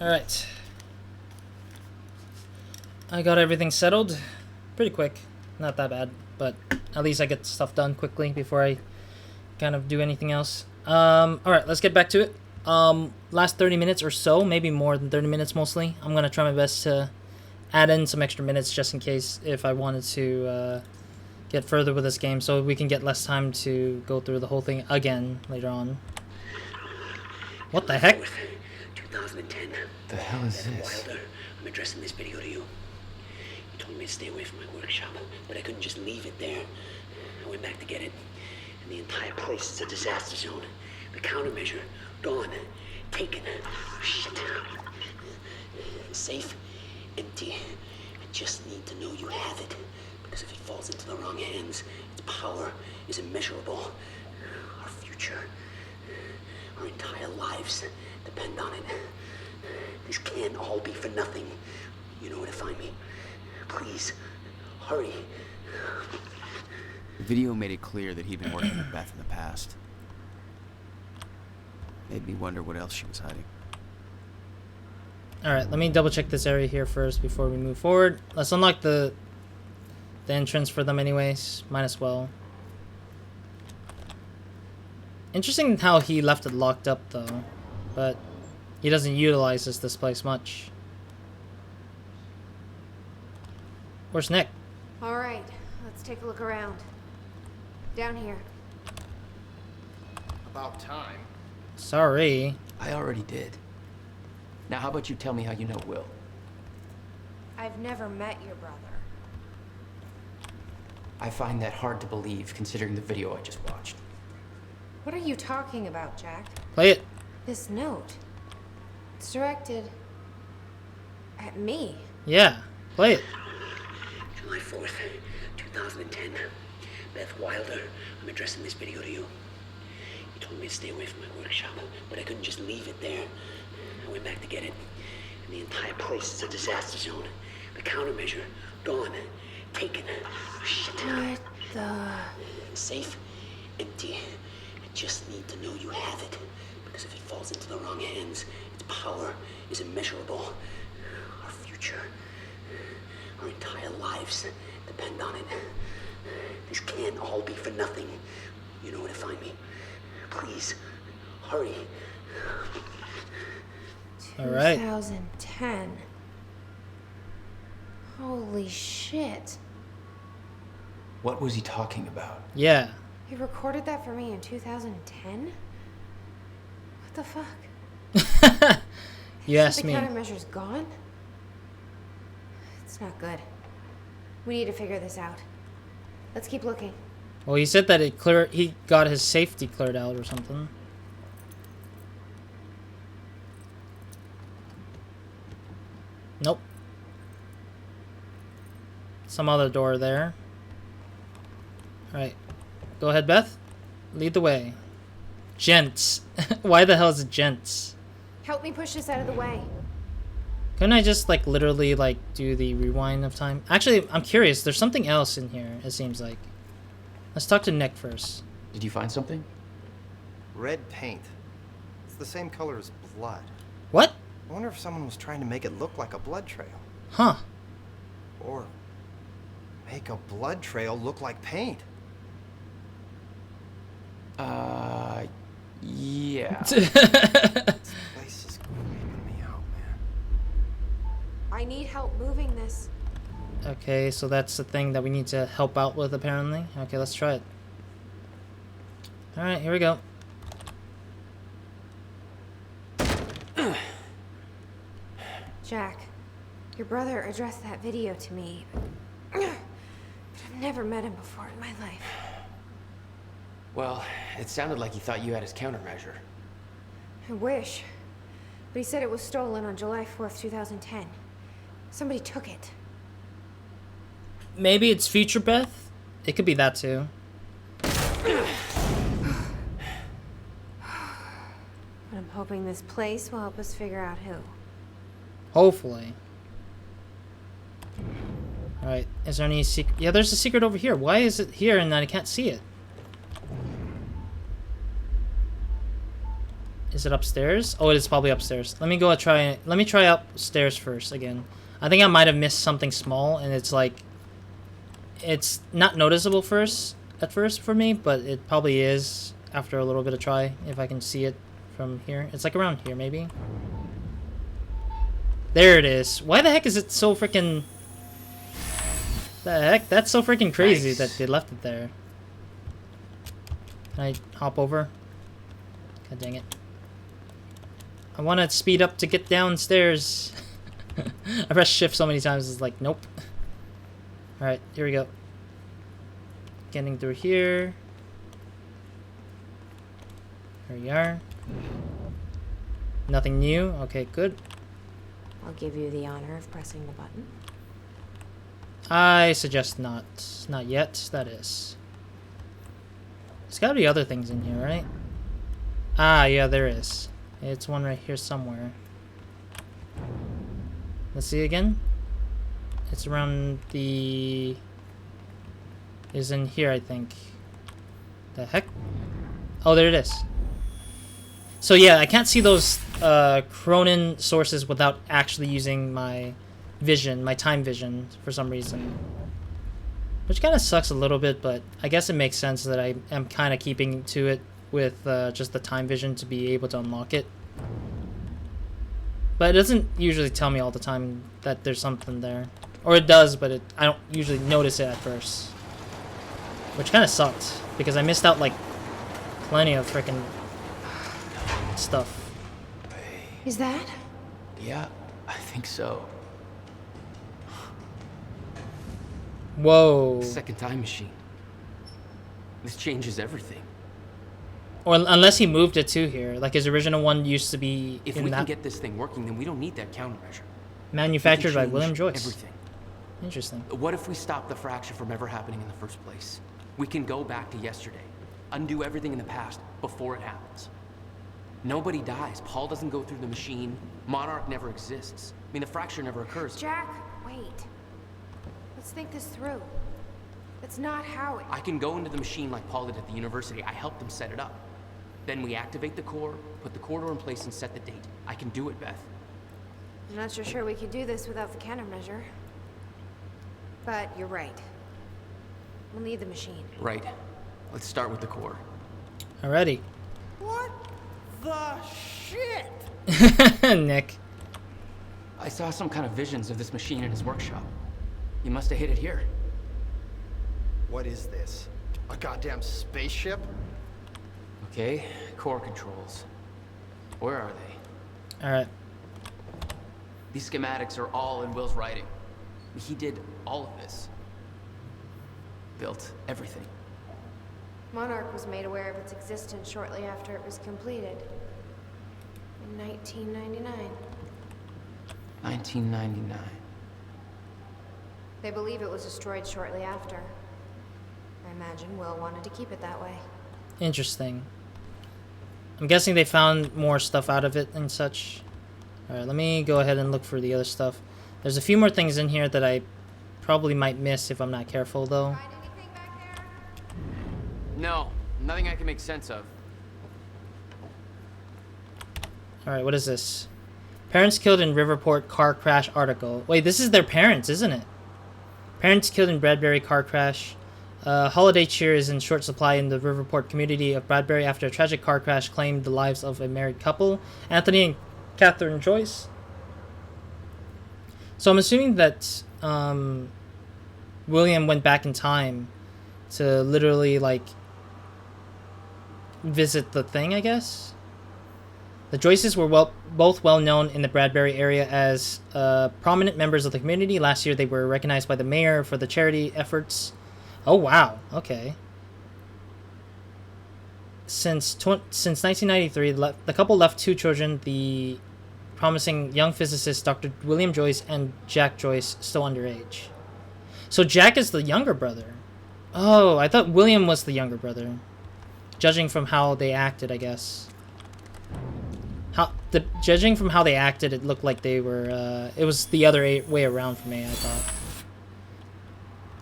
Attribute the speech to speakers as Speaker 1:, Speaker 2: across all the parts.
Speaker 1: Alright. I got everything settled. Pretty quick. Not that bad, but at least I get stuff done quickly before I kind of do anything else. Alright, let's get back to it. Last 30 minutes or so, maybe more than 30 minutes mostly. I'm gonna try my best to add in some extra minutes just in case if I wanted to get further with this game so we can get less time to go through the whole thing again later on. What the heck?
Speaker 2: 2010.
Speaker 3: The hell is this?
Speaker 2: Wilder, I'm addressing this video to you. You told me to stay away from my workshop, but I couldn't just leave it there. I went back to get it, and the entire place is a disaster zone. The countermeasure, gone, taken. Shit. Safe, empty. I just need to know you have it, because if it falls into the wrong hands, its power is immeasurable. Our future, our entire lives depend on it. This can't all be for nothing. You know where to find me. Please, hurry.
Speaker 3: The video made it clear that he'd been working with Beth in the past. Made me wonder what else she was hiding.
Speaker 1: Alright, let me double check this area here first before we move forward. Let's unlock the entrance for them anyways. Might as well. Interesting how he left it locked up though. But he doesn't utilize this place much. Where's Nick?
Speaker 4: Alright, let's take a look around. Down here.
Speaker 5: About time.
Speaker 1: Sorry.
Speaker 3: I already did. Now how about you tell me how you know Will?
Speaker 4: I've never met your brother.
Speaker 3: I find that hard to believe considering the video I just watched.
Speaker 4: What are you talking about, Jack?
Speaker 1: Play it.
Speaker 4: This note. It's directed at me.
Speaker 1: Yeah, play it.
Speaker 2: July 4th, 2010. Beth Wilder, I'm addressing this video to you. You told me to stay away from my workshop, but I couldn't just leave it there. I went back to get it, and the entire place is a disaster zone. The countermeasure, gone, taken. Shit.
Speaker 4: What the...
Speaker 2: Safe, empty. I just need to know you have it, because if it falls into the wrong hands, its power is immeasurable. Our future, our entire lives depend on it. This can't all be for nothing. You know where to find me. Please, hurry.
Speaker 1: All right.
Speaker 4: 2010. Holy shit.
Speaker 3: What was he talking about?
Speaker 1: Yeah.
Speaker 4: He recorded that for me in 2010? What the fuck?
Speaker 1: You asked
Speaker 4: The
Speaker 1: me.
Speaker 4: countermeasure's gone? It's not good. We need to figure this out. Let's keep looking.
Speaker 1: Well, he said that he got his safety cleared out or something. Nope. Some other door there. Alright. Go ahead, Beth. Lead the way. Gents. Why the hell is it gents?
Speaker 4: Help me push this out of the way.
Speaker 1: Couldn't I just, like, literally, like, do the rewind of time? Actually, I'm curious. There's something else in here, it seems like. Let's talk to Nick first.
Speaker 3: Did you find something?
Speaker 5: Red paint. It's the same color as blood.
Speaker 1: What?
Speaker 5: I wonder if someone was trying to make it look like a blood trail.
Speaker 1: Huh.
Speaker 5: Or make a blood trail look like paint.
Speaker 3: Yeah.
Speaker 5: This place is creeping me out, man.
Speaker 4: I need help moving this.
Speaker 1: Okay, so that's the thing that we need to help out with, apparently. Okay, let's try it. Alright, here we go.
Speaker 4: Jack, your brother addressed that video to me. But I've never met him before in my life.
Speaker 3: Well, it sounded like he thought you had his countermeasure.
Speaker 4: I wish. But he said it was stolen on July 4th, 2010. Somebody took it.
Speaker 1: Maybe it's future Beth? It could be that too.
Speaker 4: But I'm hoping this place will help us figure out who.
Speaker 1: Hopefully. Alright, is there any secret? Yeah, there's a secret over here. Why is it here and I can't see it? Is it upstairs? Oh, it is probably upstairs. Let me go try. Let me try upstairs first again. I think I might have missed something small, and it's like, it's not noticeable at first for me, but it probably is after a little bit of try. If I can see it from here, it's like around here maybe. There it is. Why the heck is it so freaking? The heck? That's so freaking crazy
Speaker 3: Nice.
Speaker 1: that they left it there. Can I hop over? God dang it. I want to speed up to get downstairs. I pressed shift so many times, it's like, nope. Alright, here we go. Getting through here. Here we are. Nothing new. Okay, good.
Speaker 4: I'll give you the honor of pressing the button.
Speaker 1: I suggest not. Not yet, that is. There's gotta be other things in here, right? Ah, yeah, there is. It's one right here somewhere. Let's see again. It's around the... is in here, I think. The heck? Oh, there it is. So yeah, I can't see those Cronin sources without actually using my vision, my time vision, for some reason. Which kind of sucks a little bit, but I guess it makes sense that I am kind of keeping to it with just the time vision to be able to unlock it. But it doesn't usually tell me all the time that there's something there. Or it does, but I don't usually notice it at first. Which kind of sucked, because I missed out like plenty of freaking stuff.
Speaker 4: Is that?
Speaker 3: Yeah, I think so.
Speaker 1: Whoa.
Speaker 3: Second time machine. This changes everything.
Speaker 1: Or unless he moved it to here. Like his original one used to be
Speaker 3: If
Speaker 1: in
Speaker 3: we
Speaker 1: that
Speaker 3: can get this thing working, then we don't need that countermeasure.
Speaker 1: manufactured by
Speaker 3: change
Speaker 1: William Joyce.
Speaker 3: Everything.
Speaker 1: Interesting.
Speaker 3: What if we stop the fracture from ever happening in the first place? We can go back to yesterday, undo everything in the past before it happens. Nobody dies. Paul doesn't go through the machine. Monarch never exists. I mean, the fracture never occurs.
Speaker 4: Jack, wait. Let's think this through. That's not how it...
Speaker 3: I can go into the machine like Paul did at the university. I helped him set it up. Then we activate the core, put the corridor in place, and set the date. I can do it, Beth.
Speaker 4: I'm not so sure we could do this without the countermeasure. But you're right. We'll need the machine.
Speaker 3: Right. Let's start with the core.
Speaker 1: Alrighty.
Speaker 5: What the shit?
Speaker 1: Nick.
Speaker 3: I saw some kind of visions of this machine in his workshop. You must have hit it here.
Speaker 5: What is this? A goddamn spaceship?
Speaker 3: Okay, core controls. Where are they?
Speaker 1: Alright.
Speaker 3: These schematics are all in Will's writing. He did all of this. Built everything.
Speaker 4: Monarch was made aware of its existence shortly after it was completed. In 1999.
Speaker 3: 1999.
Speaker 4: They believe it was destroyed shortly after. I imagine Will wanted to keep it that way.
Speaker 1: Interesting. I'm guessing they found more stuff out of it and such. Alright, let me go ahead and look for the other stuff. There's a few more things in here that I probably might miss if I'm not careful, though.
Speaker 4: Find anything back there?
Speaker 3: No, nothing I can make sense of.
Speaker 1: Alright, what is this? Parents killed in Riverport car crash article. Wait, this is their parents, isn't it? Parents killed in Bradbury car crash. Holiday cheer is in short supply in the Riverport community of Bradbury after a tragic car crash claimed the lives of a married couple, Anthony and Catherine Joyce. So I'm assuming that William went back in time to literally, like, visit the thing, I guess? The Joyces were both well known in the Bradbury area as prominent members of the community. Last year, they were recognized by the mayor for the charity efforts. Oh, wow. Okay. Since 1993, the couple left two children, the promising young physicist Dr. William Joyce and Jack Joyce, still underage. So Jack is the younger brother. Oh, I thought William was the younger brother. Judging from how they acted, I guess. Judging from how they acted, it looked like they were, it was the other way around for me, I thought.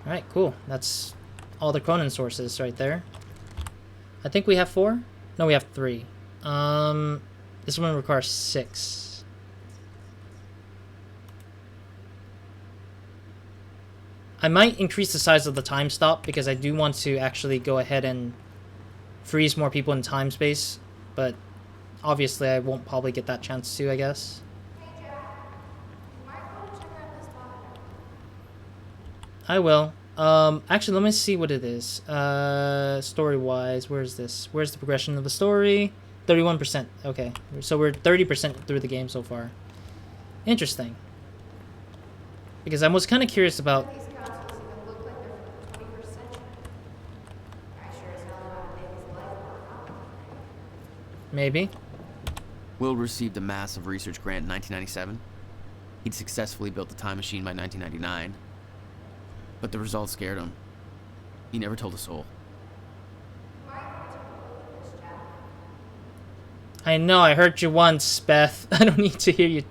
Speaker 1: Alright, cool. That's all the Cronin sources right there. I think we have 4? No, we have 3. This one requires 6. I might increase the size of the time stop because I do want to actually go ahead and freeze more people in time space, but obviously I won't probably get that chance to, I guess. I will. Actually, let me see what it is. Story-wise, where's this? Where's the progression of the story? 31%. Okay, so we're 30% through the game so far. Interesting. Because I was kind of curious about... Maybe.
Speaker 3: Will received a massive research grant in 1997. He'd successfully built the time machine by 1999. But the results scared him. He never told a soul.
Speaker 1: I know, I heard you once, Beth. I don't need to hear you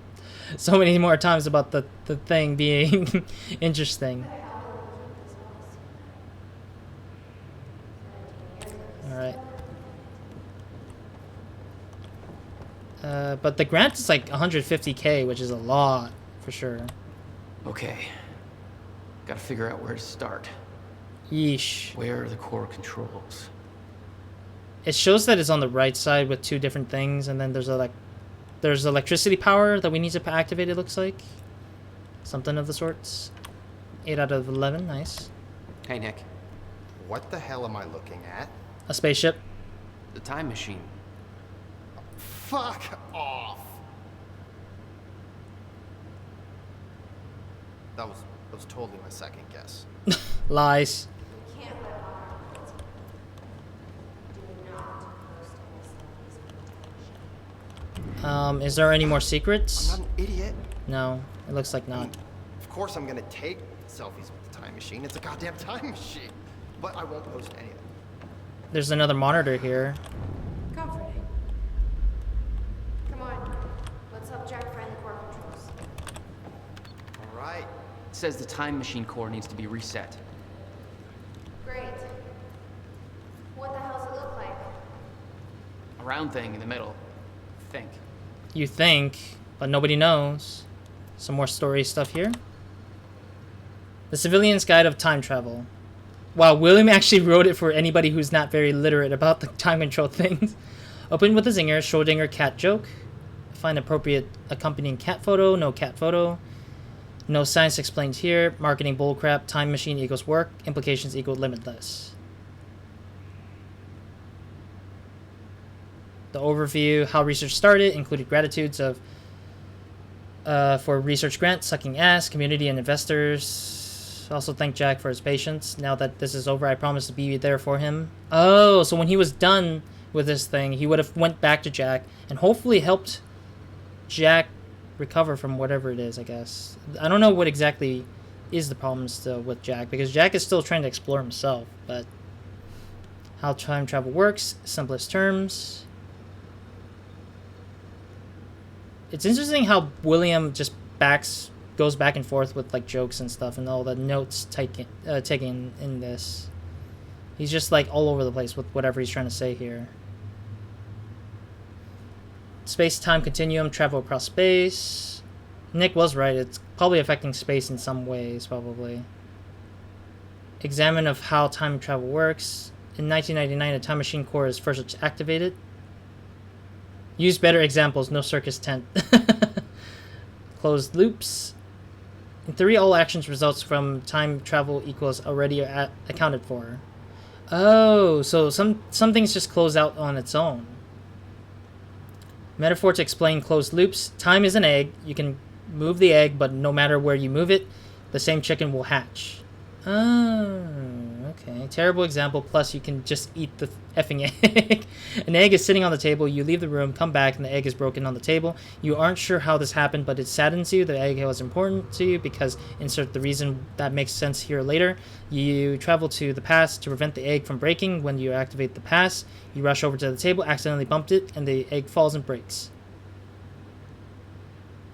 Speaker 1: so many more times about the thing being interesting. Alright. But the grant is like 150k, which is a lot, for sure.
Speaker 3: Okay. Gotta figure out where to start.
Speaker 1: Yeesh.
Speaker 3: Where are the core controls?
Speaker 1: It shows that it's on the right side with 2 different things, and then there's electricity power that we need to activate, it looks like. Something of the sorts. 8 out of 11, nice.
Speaker 3: Hey, Nick.
Speaker 5: What the hell am I looking at?
Speaker 1: A spaceship.
Speaker 3: The time machine.
Speaker 5: Fuck off! That was totally my second guess.
Speaker 1: Lies. Is there any more secrets?
Speaker 5: I'm not an idiot.
Speaker 1: No, it looks like not.
Speaker 5: Of course I'm gonna take selfies with the time machine. It's a goddamn time machine. But I won't post any of them.
Speaker 1: There's another monitor here.
Speaker 4: Comforting. Come on. Let's help Jack find the core controls.
Speaker 5: Alright.
Speaker 3: It says the time machine core needs to be reset.
Speaker 4: Great. What the hell's it look like?
Speaker 3: A round thing in the middle. Think.
Speaker 1: You think, but nobody knows. Some more story stuff here. The Civilian's Guide of Time Travel. Wow, William actually wrote it for anybody who's not very literate about the time control things. Open with a zinger, Schrodinger cat joke. Find appropriate accompanying cat photo, no cat photo. No science explained here. Marketing bullcrap, time machine equals work, implications equal limitless. The overview, how research started, included gratitudes of for research grant, sucking ass, community and investors. Also thank Jack for his patience. Now that this is over, I promise to be there for him. Oh, so when he was done with this thing, he would have went back to Jack and hopefully helped Jack recover from whatever it is, I guess. I don't know what exactly is the problem still with Jack, because Jack is still trying to explore himself, but how time travel works, simplest terms. It's interesting how William just goes back and forth with like jokes and stuff, and all the notes taken in this. He's just like all over the place with whatever he's trying to say here. Space-time continuum, travel across space. Nick was right. It's probably affecting space in some ways, probably. Examine of how time travel works. In 1999, a time machine core is first activated. Use better examples, no circus tent. Closed loops. In theory, all actions results from time travel equals already accounted for. Oh, so some things just close out on its own. Metaphor to explain closed loops. Time is an egg. You can move the egg, but no matter where you move it, the same chicken will hatch. Oh, okay. Terrible example, plus you can just eat the effing egg. An egg is sitting on the table, you leave the room, come back, and the egg is broken on the table. You aren't sure how this happened, but it saddens you. The egg was important to you because insert the reason that makes sense here later. You travel to the past to prevent the egg from breaking. When you activate the past, you rush over to the table, accidentally bumped it, and the egg falls and breaks.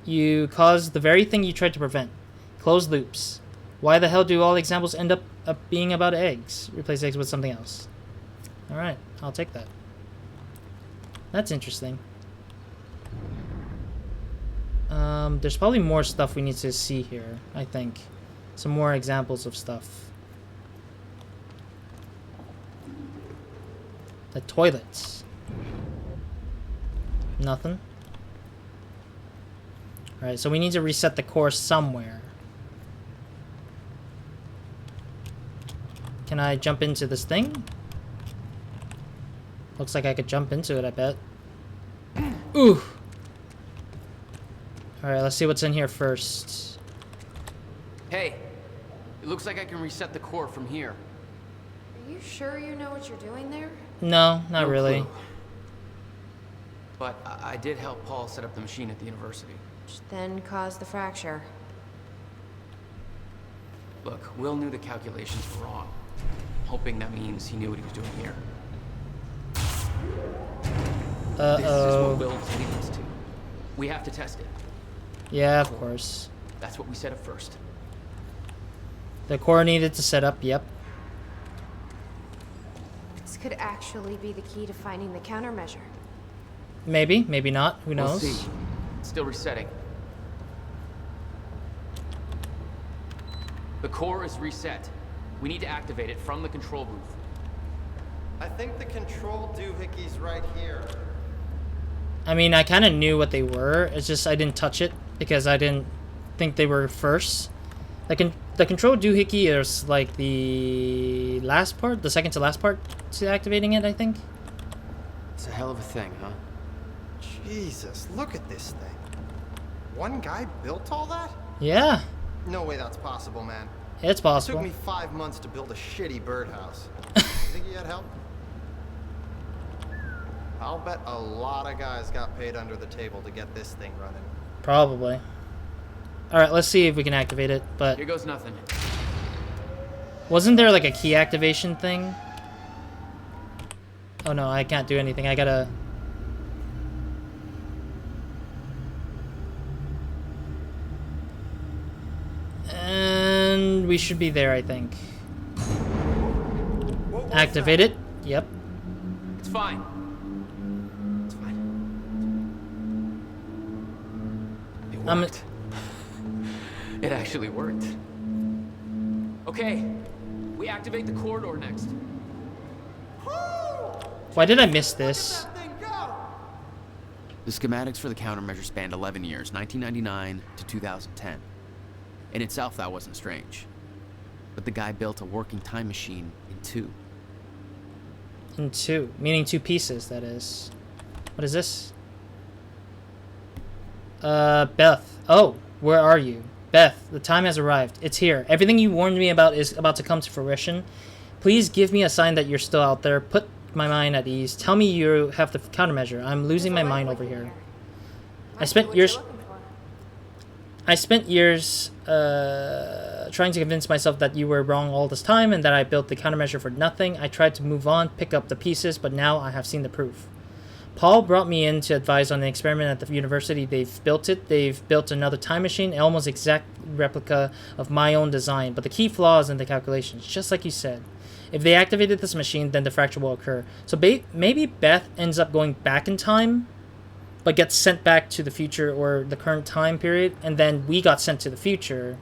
Speaker 1: You cause the very thing you tried to prevent. Closed loops. Why the hell do all examples end up being about eggs? Replace eggs with something else. Alright, I'll take that. That's interesting. There's probably more stuff we need to see here, I think. Some more examples of stuff. The toilets. Nothing. Alright, so we need to reset the core somewhere. Can I jump into this thing? Looks like I could jump into it, I bet. Ooh! Alright, let's see what's in here first.
Speaker 3: Hey, it looks like I can reset the core from here.
Speaker 4: Are you sure you know what you're doing there?
Speaker 1: No, not
Speaker 3: No
Speaker 1: really.
Speaker 3: clue. But I did help Paul set up the machine at the university.
Speaker 4: Which then caused the fracture.
Speaker 3: Look, Will knew the calculations were wrong. Hoping that means he knew what he was doing here. This is
Speaker 1: Uh-oh.
Speaker 3: what Will is leading us to. We have to test it.
Speaker 1: Yeah, of course.
Speaker 3: That's what we set up first.
Speaker 1: The core needed to set up, yep.
Speaker 4: This could actually be the key to finding the countermeasure.
Speaker 1: Maybe, maybe not. Who knows?
Speaker 3: We'll see. It's still resetting. The core is reset. We need to activate it from the control booth.
Speaker 5: I think the control doohickey's right here.
Speaker 1: I mean, I kind of knew what they were. It's just I didn't touch it because I didn't think they were first. The control doohickey is like the last part, the second to last part to activating it, I think.
Speaker 3: It's a hell of a thing, huh?
Speaker 5: Jesus, look at this thing. One guy built all that?
Speaker 1: Yeah,
Speaker 5: No way that's possible, man.
Speaker 1: it's
Speaker 5: It
Speaker 1: possible.
Speaker 5: took me 5 months to build a shitty birdhouse. Think he had help? I'll bet a lot of guys got paid under the table to get this thing running.
Speaker 1: Probably. Alright, let's see if we can activate it, but
Speaker 3: Here goes nothing.
Speaker 1: wasn't there like a key activation thing? Oh no, I can't do anything. I gotta... And we should be there, I think.
Speaker 5: What was
Speaker 1: Activate
Speaker 5: that?
Speaker 1: it. Yep.
Speaker 3: It's fine. It's fine. It
Speaker 1: I'm-
Speaker 3: worked. It actually worked. Okay, we activate the corridor next.
Speaker 1: Why did I miss this?
Speaker 5: That thing go!
Speaker 3: The schematics for the countermeasure spanned 11 years, 1999 to 2010. In itself, that wasn't strange. But the guy built a working time machine in 2.
Speaker 1: In 2. Meaning 2 pieces, that is. What is this? Beth. Oh, where are you? Beth, the time has arrived. It's here. Everything you warned me about is about to come to fruition. Please give me a sign that you're still out there. Put my mind at ease. Tell me you have the countermeasure. I'm losing my mind over here. I spent years trying to convince myself that you were wrong all this time and that I built the countermeasure for nothing. I tried to move on, pick up the pieces, but now I have seen the proof. Paul brought me in to advise on the experiment at the university. They've built it. They've built another time machine, an almost exact replica of my own design, but the key flaw is in the calculations, just like you said. If they activated this machine, then the fracture will occur. So maybe Beth ends up going back in time, but gets sent back to the future or the current time period, and then we got sent to the future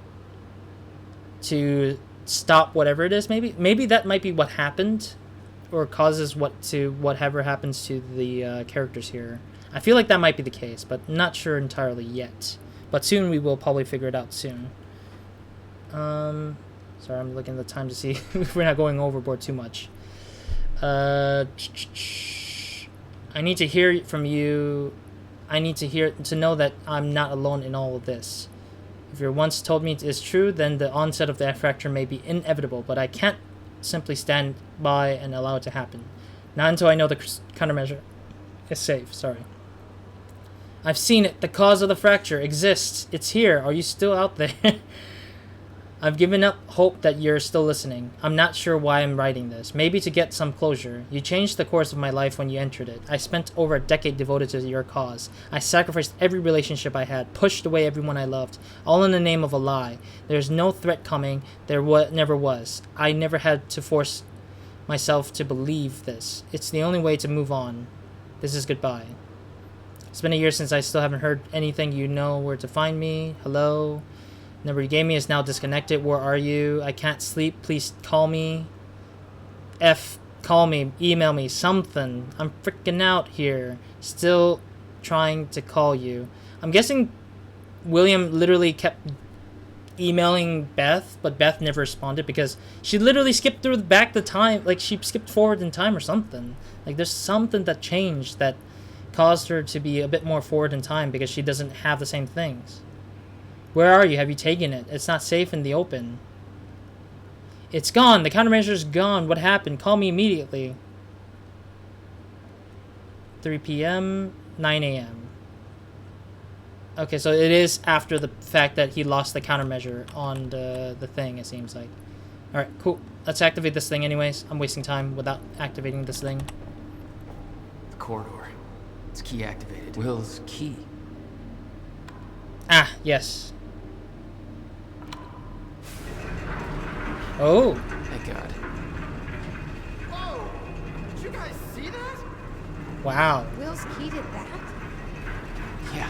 Speaker 1: to stop whatever it is. Maybe that might be what happened, or causes whatever happens to the characters here. I feel like that might be the case, but not sure entirely yet. But soon we will probably figure it out soon. Sorry, I'm looking at the time to see if we're not going overboard too much. I need to hear from you. I need to know that I'm not alone in all of this. If your once told me is true, then the onset of the fracture may be inevitable, but I can't simply stand by and allow it to happen. Not until I know the countermeasure is safe. Sorry. I've seen it. The cause of the fracture exists. It's here. Are you still out there? I've given up hope that you're still listening. I'm not sure why I'm writing this. Maybe to get some closure. You changed the course of my life when you entered it. I spent over a decade devoted to your cause. I sacrificed every relationship I had, pushed away everyone I loved, all in the name of a lie. There's no threat coming. There never was. I never had to force myself to believe this. It's the only way to move on. This is goodbye. It's been a year since I still haven't heard anything. You know where to find me. Hello. Number you gave me is now disconnected. Where are you? I can't sleep. Please call me. Call me. Email me. Something. I'm freaking out here. Still trying to call you. I'm guessing William literally kept emailing Beth, but Beth never responded because she literally skipped through back the time. Like, she skipped forward in time or something. Like, there's something that changed that caused her to be a bit more forward in time because she doesn't have the same things. Where are you? Have you taken it? It's not safe in the open. It's gone. The countermeasure's gone. What happened? Call me immediately. 3 p.m., 9 a.m. Okay, so it is after the fact that he lost the countermeasure on the thing, it seems like. Alright, cool. Let's activate this thing anyways. I'm wasting time without activating this thing.
Speaker 3: The corridor. It's key activated. Will's key.
Speaker 1: Ah, yes. Oh.
Speaker 3: Thank God.
Speaker 5: Whoa! Did you guys see that?
Speaker 1: Wow.
Speaker 4: Will's key did that?
Speaker 3: Yeah.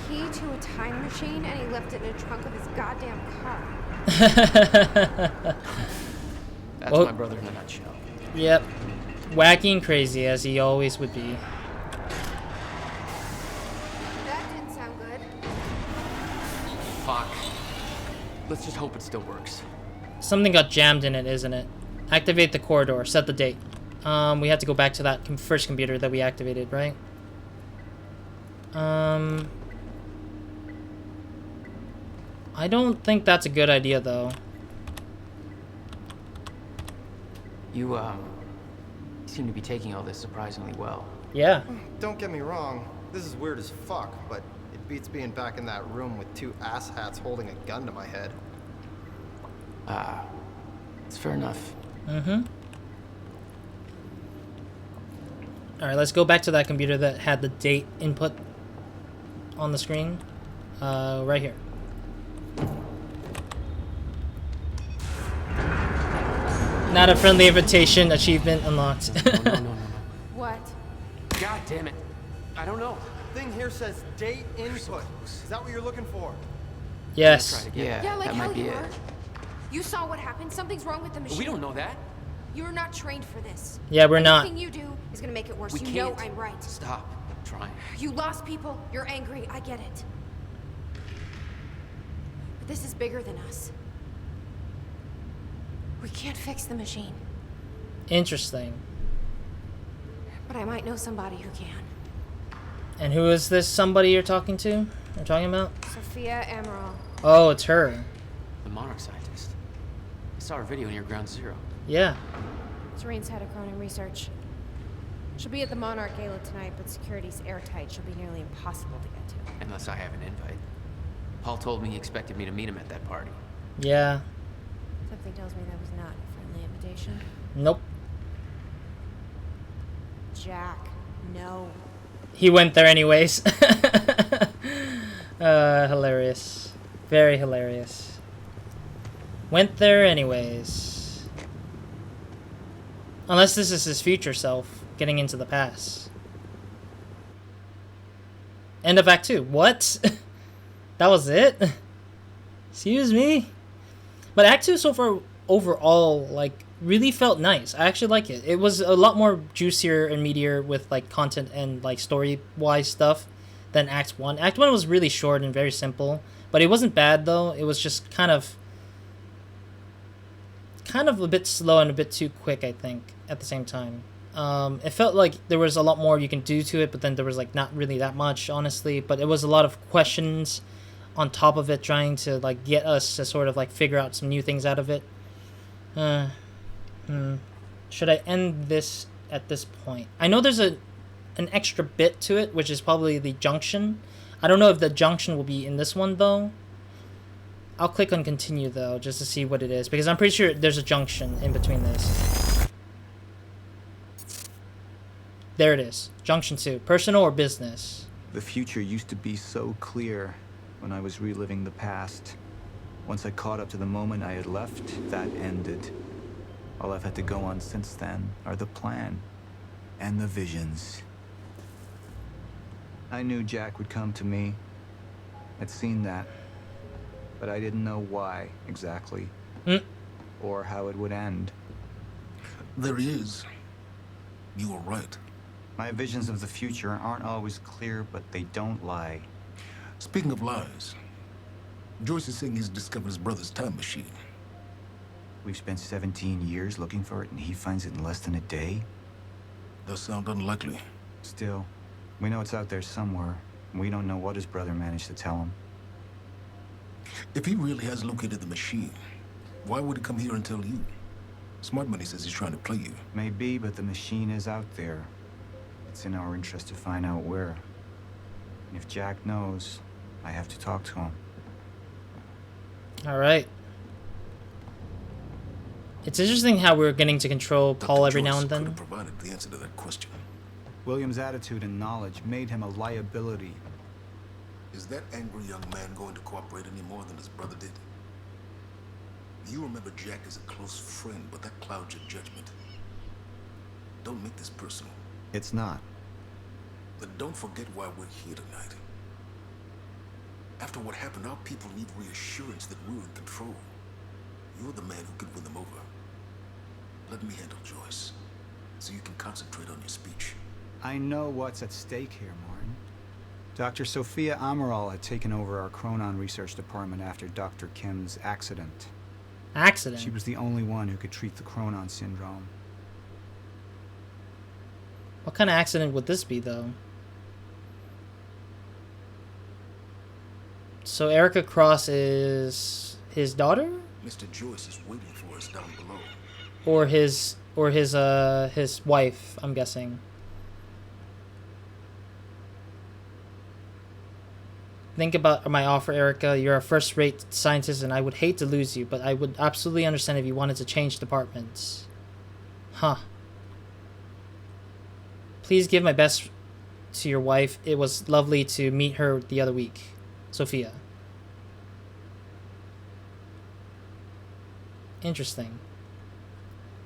Speaker 4: Key to a time machine, and he left it in the trunk of his goddamn car.
Speaker 3: That's
Speaker 1: Well-
Speaker 3: my brother in a nutshell.
Speaker 1: Yep. Wacky and crazy, as he always would be.
Speaker 4: That didn't sound good.
Speaker 3: Fuck. Let's just hope it still works.
Speaker 1: Something got jammed in it, isn't it? Activate the corridor. Set the date. We have to go back to that first computer that we activated, right? I don't think that's a good idea, though.
Speaker 3: You seem to be taking all this surprisingly well.
Speaker 1: Yeah.
Speaker 5: Don't get me wrong, this is weird as fuck, but it beats being back in that room with two asshats holding a gun to my head.
Speaker 3: It's fair enough.
Speaker 1: Mm-hmm. Alright, let's go back to that computer that had the date input on the screen. Right here. Not a friendly invitation. Achievement unlocked.
Speaker 3: No.
Speaker 4: What?
Speaker 3: God damn it. I don't know.
Speaker 5: Thing here says date input. Is that what you're looking for?
Speaker 1: Yes.
Speaker 3: Try to get it.
Speaker 4: Yeah, like
Speaker 3: that
Speaker 4: hell
Speaker 3: might be
Speaker 4: you
Speaker 3: it.
Speaker 4: are. You saw what happened. Something's wrong with the machine.
Speaker 3: We don't know that.
Speaker 4: You're not trained for this.
Speaker 1: Yeah, we're not.
Speaker 4: Anything you do is gonna make it worse.
Speaker 3: We
Speaker 4: You
Speaker 3: can't.
Speaker 4: know I'm right.
Speaker 3: Stop trying.
Speaker 4: You lost people. You're angry. I get it. But this is bigger than us. We can't fix the machine.
Speaker 1: Interesting.
Speaker 4: But I might know somebody who can.
Speaker 1: And who is this somebody you're talking to? You're talking about?
Speaker 4: Sophia Amaral.
Speaker 1: Oh, it's her.
Speaker 3: The Monarch scientist. I saw her video near Ground Zero.
Speaker 1: Yeah.
Speaker 4: Serene's head of Cronin Research. She'll be at the Monarch Gala tonight, but security's airtight. She'll be nearly impossible to get to.
Speaker 3: Unless I have an invite. Paul told me he expected me to meet him at that party.
Speaker 1: Yeah.
Speaker 4: Something tells me that was not a friendly invitation.
Speaker 1: Nope.
Speaker 4: Jack, no.
Speaker 1: He went there anyways. Hilarious. Very hilarious. Went there anyways. Unless this is his future self getting into the past. End of Act 2. What? That was it? Excuse me? But Act 2 so far, overall, like, really felt nice. I actually like it. It was a lot more juicier and meatier with, like, content and, like, story-wise stuff than Act 1. Act 1 was really short and very simple. But it wasn't bad, though. It was just kind of a bit slow and a bit too quick, I think, at the same time. It felt like there was a lot more you can do to it, but then there was, like, not really that much, honestly. But it was a lot of questions on top of it, trying to, like, get us to sort of, like, figure out some new things out of it. Should I end this at this point? I know there's an extra bit to it, which is probably the junction. I don't know if the junction will be in this one, though. I'll click on continue, though, just to see what it is, because I'm pretty sure there's a junction in between this. There it is. Junction 2. Personal or business?
Speaker 6: The future used to be so clear when I was reliving the past. Once I caught up to the moment I had left, that ended. All I've had to go on since then are the plan and the visions. I knew Jack would come to me. I'd seen that. But I didn't know why exactly. Or how it would end.
Speaker 7: There he is. You were right.
Speaker 6: My visions of the future aren't always clear, but they don't lie.
Speaker 7: Speaking of lies, Joyce is saying he's discovered his brother's time machine.
Speaker 6: We've spent 17 years looking for it, and he finds it in less than a day?
Speaker 7: Does sound unlikely.
Speaker 6: Still, we know it's out there somewhere, and we don't know what his brother managed to tell him.
Speaker 7: If he really has located the machine, why would he come here and tell you? Smart Money says he's trying to play you.
Speaker 6: Maybe, but the machine is out there. It's in our interest to find out where. And if Jack knows, I have to talk to him.
Speaker 1: All right. It's interesting how we're getting to control Paul
Speaker 7: Dr.
Speaker 1: every now
Speaker 7: Joyce
Speaker 1: and
Speaker 7: could
Speaker 1: then.
Speaker 7: have provided the answer to that question.
Speaker 6: William's attitude and knowledge made him a liability.
Speaker 7: Is that angry young man going to cooperate any more than his brother did? You remember Jack as a close friend, but that clouds your judgment. Don't make this personal.
Speaker 6: It's not.
Speaker 7: Then don't forget why we're here tonight. After what happened, our people need reassurance that we're in control. You're the man who could win them over. Let me handle Joyce, so you can concentrate on your speech.
Speaker 6: I know what's at stake here, Martin. Dr. Sophia Amaral had taken over our Chronon research department after Dr. Kim's accident.
Speaker 1: Accident?
Speaker 6: She was the only one who could treat the Chronon syndrome.
Speaker 1: What kind of accident would this be, though? So Erica Cross is his daughter?
Speaker 7: Mr. Joyce is waiting for us down below.
Speaker 1: Or his wife, I'm guessing. Think about my offer, Erica. You're a first-rate scientist, and I would hate to lose you, but I would absolutely understand if you wanted to change departments. Huh. Please give my best to your wife. It was lovely to meet her the other week. Sophia. Interesting.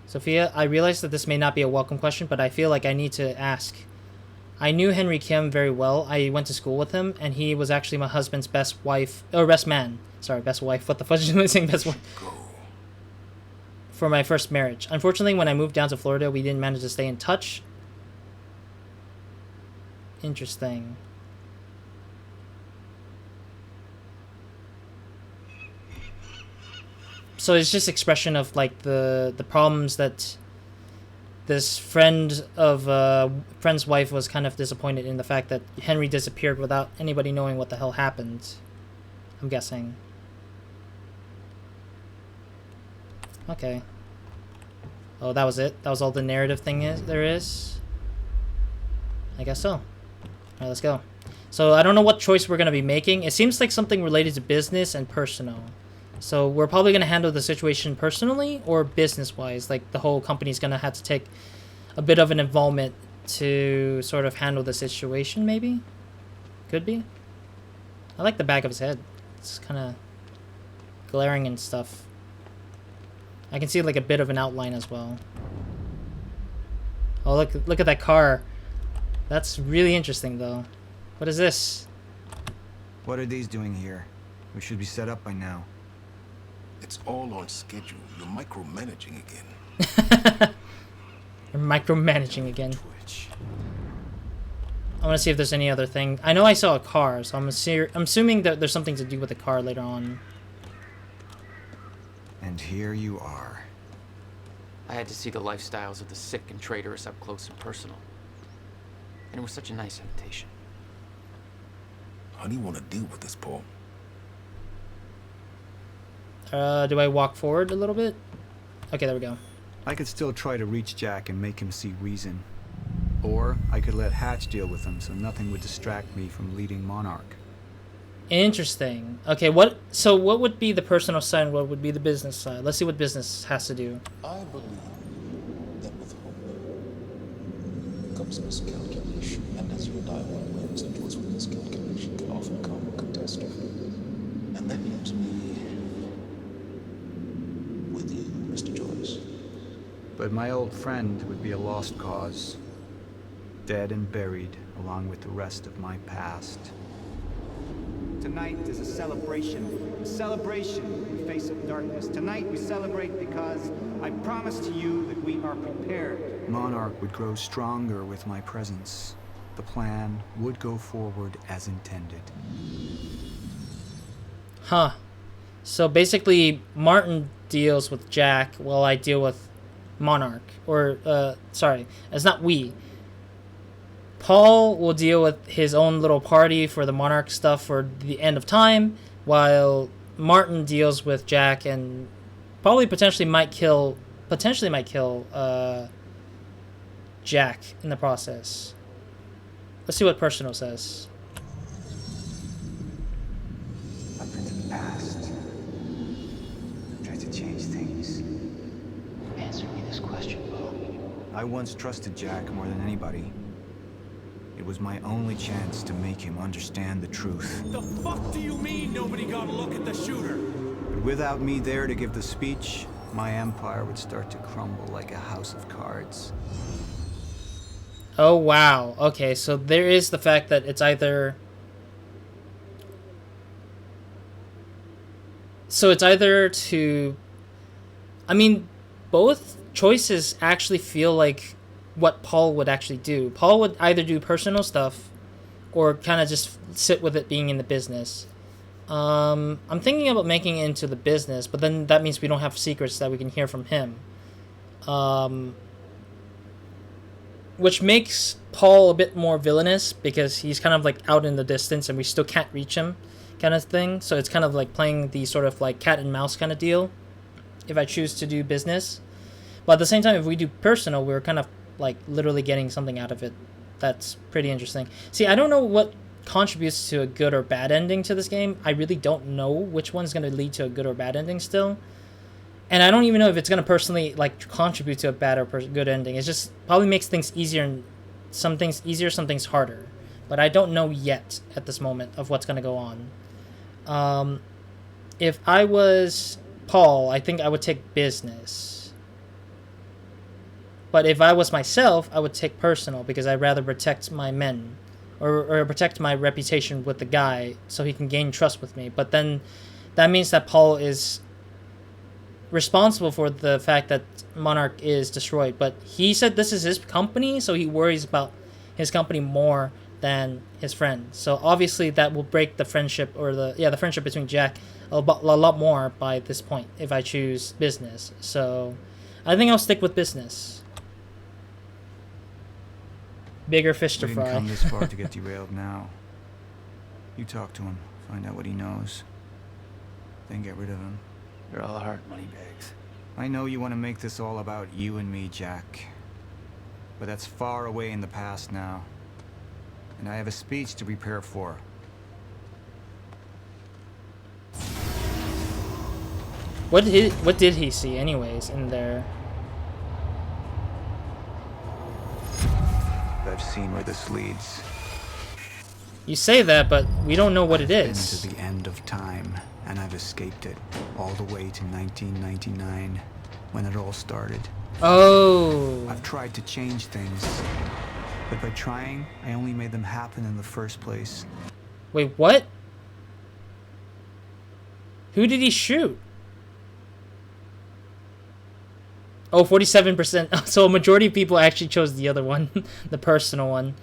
Speaker 1: Sophia, I realize that this may not be a welcome question, but I feel like I need to ask. I knew Henry Kim very well. I went to school with him, and he was actually my husband's best wife, or best man. Sorry, best wife. What the fuck am I saying? Best wife. For my first marriage. Unfortunately, when I moved down to Florida, we didn't manage to stay in touch. Interesting. So it's just expression of like the problems that this friend's wife was kind of disappointed in the fact that Henry disappeared without anybody knowing what the hell happened. I'm guessing. Okay. Oh, that was it? That was all the narrative thing there is? I guess so. Alright, let's go. So I don't know what choice we're going to be making. It seems like something related to business and personal. So we're probably going to handle the situation personally or business-wise. Like the whole company's going to have to take a bit of an involvement to sort of handle the situation, maybe? Could be. I like the back of his head. It's kind of glaring and stuff. I can see like a bit of an outline as well. Oh, look at that car. That's really interesting, though. What is this?
Speaker 6: What are these doing here? We should be set up by now.
Speaker 7: It's all on schedule. You're micromanaging again.
Speaker 1: You're micromanaging again. I want to see if there's any other thing. I know I saw a car, so I'm assuming that there's something to do with the car later on.
Speaker 6: And here you are.
Speaker 3: I had to see the lifestyles of the sick and traitorous up close and personal. And it was such a nice invitation.
Speaker 7: How do you want to deal with this, Paul?
Speaker 1: Do I walk forward a little bit? Okay, there we go.
Speaker 6: I could still try to reach Jack and make him see reason. Or I could let Hatch deal with him so nothing would distract me from leading Monarch.
Speaker 1: Interesting. Okay, what would be the personal side and what would be the business side? Let's see what business has to do.
Speaker 7: I believe that with hope comes miscalculation, and as your dialogue learns, that what's with miscalculation can often come catastrophe. And that leaves me with you, Mr. Joyce.
Speaker 6: But my old friend would be a lost cause. dead and buried along with the rest of my past. Tonight is a celebration in the face of darkness. Tonight we celebrate because I promise to you that we are prepared. Monarch would grow stronger with my presence. The plan would go forward as intended.
Speaker 1: Huh. So basically, Martin deals with Jack while I deal with Monarch. Or, sorry, it's not we. Paul will deal with his own little party for the Monarch stuff for the end of time, while Martin deals with Jack and probably potentially might kill Jack in the process. Let's see what Personal says.
Speaker 6: Up into the past. Tried to change things.
Speaker 2: Answer me this question, Bo.
Speaker 6: I once trusted Jack more than anybody. It was my only chance to make him understand the truth.
Speaker 8: The fuck do you mean nobody got a look at the shooter?
Speaker 6: But without me there to give the speech, my empire would start to crumble like a house of cards.
Speaker 1: Oh, wow. Okay, so there is the fact that it's either... So it's either to... I mean, both choices actually feel like what Paul would actually do. Paul would either do personal stuff or kind of just sit with it being in the business. I'm thinking about making it into the business, but then that means we don't have secrets that we can hear from him. Which makes Paul a bit more villainous because he's kind of like out in the distance and we still can't reach him kind of thing. So it's kind of like playing the sort of like cat and mouse kind of deal if I choose to do business. But at the same time, if we do personal, we're kind of like literally getting something out of it. That's pretty interesting. See, I don't know what contributes to a good or bad ending to this game. I really don't know which one's going to lead to a good or bad ending still. And I don't even know if it's going to personally like contribute to a bad or good ending. It just probably makes things easier, and some things easier, some things harder. But I don't know yet at this moment of what's going to go on. If I was Paul, I think I would take business. But if I was myself, I would take personal because I'd rather protect my men or protect my reputation with the guy so he can gain trust with me. But then that means that Paul is responsible for the fact that Monarch is destroyed. But he said this is his company, so he worries about his company more than his friend. So obviously that will break the friendship or the friendship between Jack a lot more by this point if I choose business. So I think I'll stick with business. Bigger fish to
Speaker 6: We
Speaker 1: fry.
Speaker 6: didn't come this far to get derailed now. You talk to him, find out what he knows, then get rid of him.
Speaker 2: You're all heart, moneybags.
Speaker 6: I know you want to make this all about you and me, Jack. But that's far away in the past now. And I have a speech to prepare for.
Speaker 1: What did he see anyways in there?
Speaker 6: I've seen where this leads.
Speaker 1: You say that, but we don't know what it
Speaker 6: Been
Speaker 1: is.
Speaker 6: to the end of time, and I've escaped it all the way to 1999, when it all started.
Speaker 1: Oh.
Speaker 6: I've tried to change things, but by trying, I only made them happen in the first place.
Speaker 1: Wait, what? Who did he shoot? Oh, 47%. So a majority of people actually chose the other one, the personal one.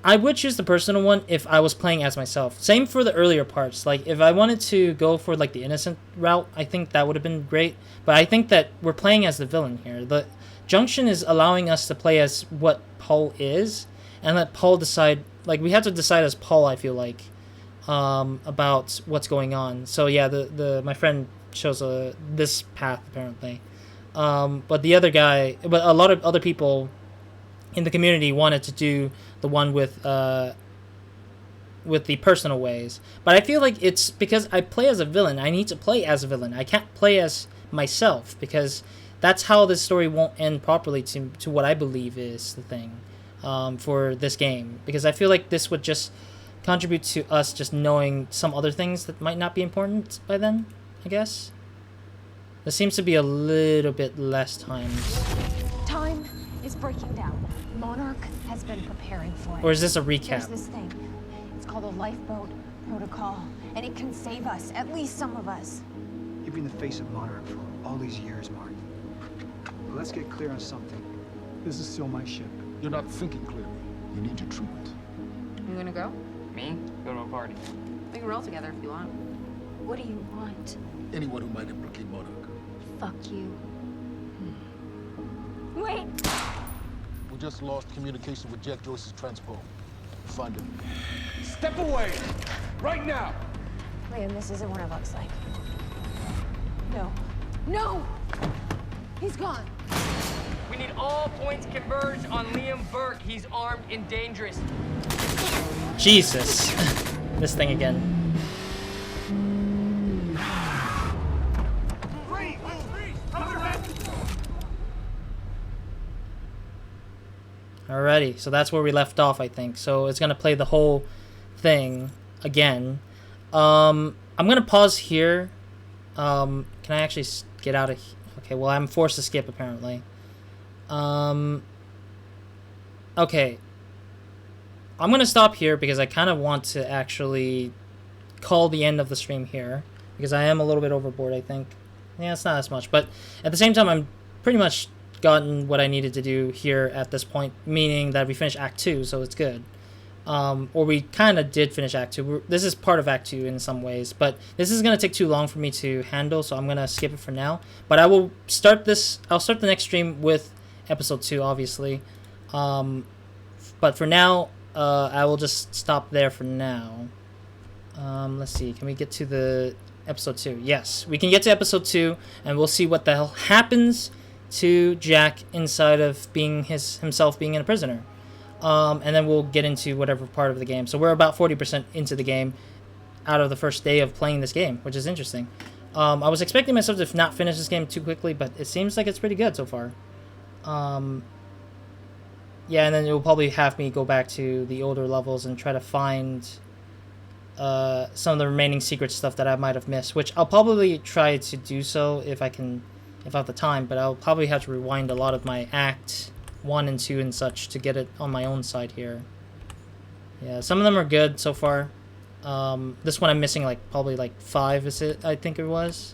Speaker 1: I would choose the personal one if I was playing as myself. Same for the earlier parts. Like, if I wanted to go for, like, the innocent route, I think that would have been great. But I think that we're playing as the villain here. The Junction is allowing us to play as what Paul is, and let Paul decide. Like, we have to decide as Paul, I feel like, about what's going on. So, yeah, my friend chose this path, apparently. But the other guy, but a lot of other people in the community wanted to do the one with the personal ways. But I feel like it's because I play as a villain. I need to play as a villain. I can't play as myself because that's how this story won't end properly to what I believe is the thing for this game. Because I feel like this would just contribute to us just knowing some other things that might not be important by then, I guess. There seems to be a little bit less time.
Speaker 9: Time is breaking down. Monarch
Speaker 4: has been preparing for it.
Speaker 1: Or is this a
Speaker 4: There's
Speaker 1: recap?
Speaker 4: this thing. It's called the lifeboat protocol, and it can save us, at least some of us.
Speaker 6: You've been the face of Monarch for all these years, Martin. But let's get clear on something. This is still my ship.
Speaker 7: You're not thinking clearly. You need your treatment.
Speaker 9: You gonna go?
Speaker 3: Me? Go to a party.
Speaker 9: We can roll together if you want.
Speaker 4: What do you want?
Speaker 7: Anyone who might implicate Monarch.
Speaker 4: Fuck you. Wait!
Speaker 7: We just lost communication with Jack Joyce's transpo. Find him.
Speaker 8: Step away! Right now!
Speaker 4: Liam, this isn't what it looks like. No. No! He's gone.
Speaker 3: We need all points converged on Liam Burke. He's armed and dangerous.
Speaker 1: Jesus. This thing again. Alrighty, so that's where we left off, I think. So it's gonna play the whole thing again. I'm gonna pause here. Can I actually get out of here? Okay, well, I'm forced to skip, apparently. Okay. I'm gonna stop here because I kind of want to actually call the end of the stream here. Because I am a little bit overboard, I think. Yeah, it's not as much. But at the same time, I'm pretty much gotten what I needed to do here at this point, meaning that we finished Act 2, so it's good. Or we kind of did finish Act 2. This is part of Act 2 in some ways, but this is going to take too long for me to handle, so I'm going to skip it for now. But I will start this, I'll start the next stream with Episode 2, obviously. But for now, I will just stop there for now. Let's see, can we get to the Episode 2? Yes, we can get to Episode 2, and we'll see what the hell happens to Jack inside of himself being a prisoner. And then we'll get into whatever part of the game. So we're about 40% into the game out of the first day of playing this game, which is interesting. I was expecting myself to not finish this game too quickly, but it seems like it's pretty good so far. Yeah, and then it will probably have me go back to the older levels and try to find some of the remaining secret stuff that I might have missed, which I'll probably try to do so if I have the time, but I'll probably have to rewind a lot of my Act 1 and 2 and such to get it on my own side here. Yeah, some of them are good so far. This one I'm missing probably 5 is it, I think it was.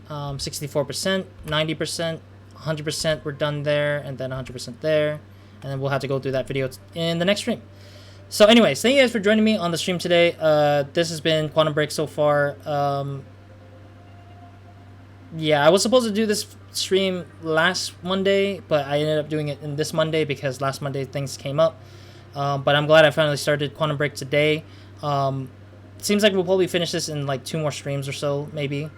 Speaker 1: 64%, 90%, 100% we're done there, and then 100% there. And then we'll have to go through that video in the next stream. So anyways, thank you guys for joining me on the stream today. This has been Quantum Break so far. Yeah, I was supposed to do this stream last Monday, but I ended up doing it in this Monday because last Monday things came up. But I'm glad I finally started Quantum Break today. Seems like we'll probably finish this in 2 more streams or so, maybe.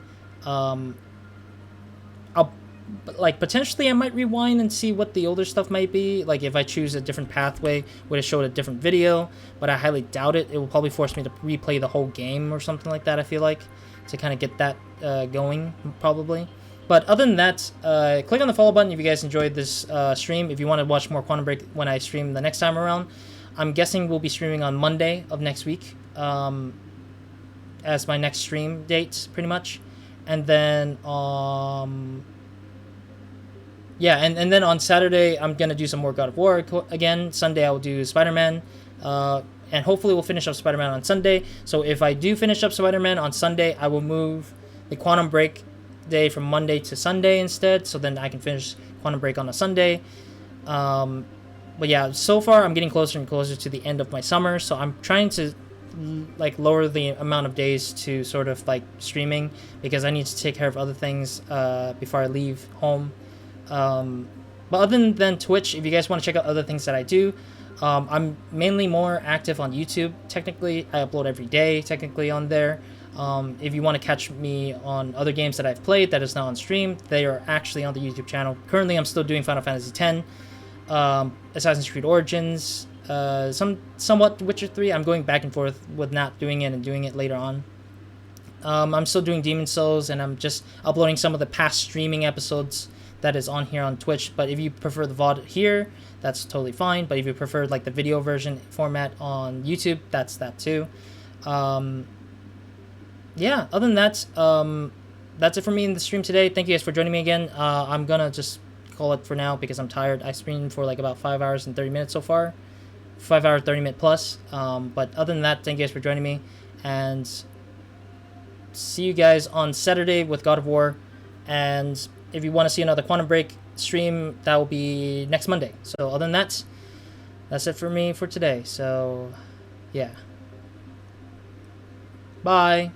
Speaker 1: Potentially I might rewind and see what the older stuff might be. If I choose a different pathway, would have showed a different video, but I highly doubt it. It will probably force me to replay the whole game or something like that, I feel like, to kind of get that going, probably. But other than that, click on the follow button if you guys enjoyed this stream. If you want to watch more Quantum Break when I stream the next time around, I'm guessing we'll be streaming on Monday of next week as my next stream date, pretty much. And then, yeah, and then on Saturday, I'm going to do some more God of War again. Sunday, I will do Spider-Man. And hopefully we'll finish up Spider-Man on Sunday. So if I do finish up Spider-Man on Sunday, I will move the Quantum Break day from Monday to Sunday instead. So then I can finish Quantum Break on a Sunday. But yeah, so far I'm getting closer and closer to the end of my summer. So I'm trying to lower the amount of days to sort of streaming because I need to take care of other things before I leave home. But other than Twitch, if you guys want to check out other things that I do, I'm mainly more active on YouTube. Technically, I upload every day, technically, on there. If you want to catch me on other games that I've played that is now on stream, they are actually on the YouTube channel. Currently, I'm still doing Final Fantasy X, Assassin's Creed Origins, somewhat Witcher 3. I'm going back and forth with not doing it and doing it later on. I'm still doing Demon Souls, and I'm just uploading some of the past streaming episodes that is on here on Twitch. But if you prefer the VOD here, that's totally fine. But if you prefer the video version format on YouTube, that's that too. Yeah, other than that, that's it for me in the stream today. Thank you guys for joining me again. I'm gonna just call it for now because I'm tired. I streamed for like about 5 hours and 30 minutes so far. 5 hour, 30 minute plus. But other than that, thank you guys for joining me. And see you guys on Saturday with God of War. And if you want to see another Quantum Break stream, that will be next Monday. So other than that, that's it for me for today. So, yeah. Bye.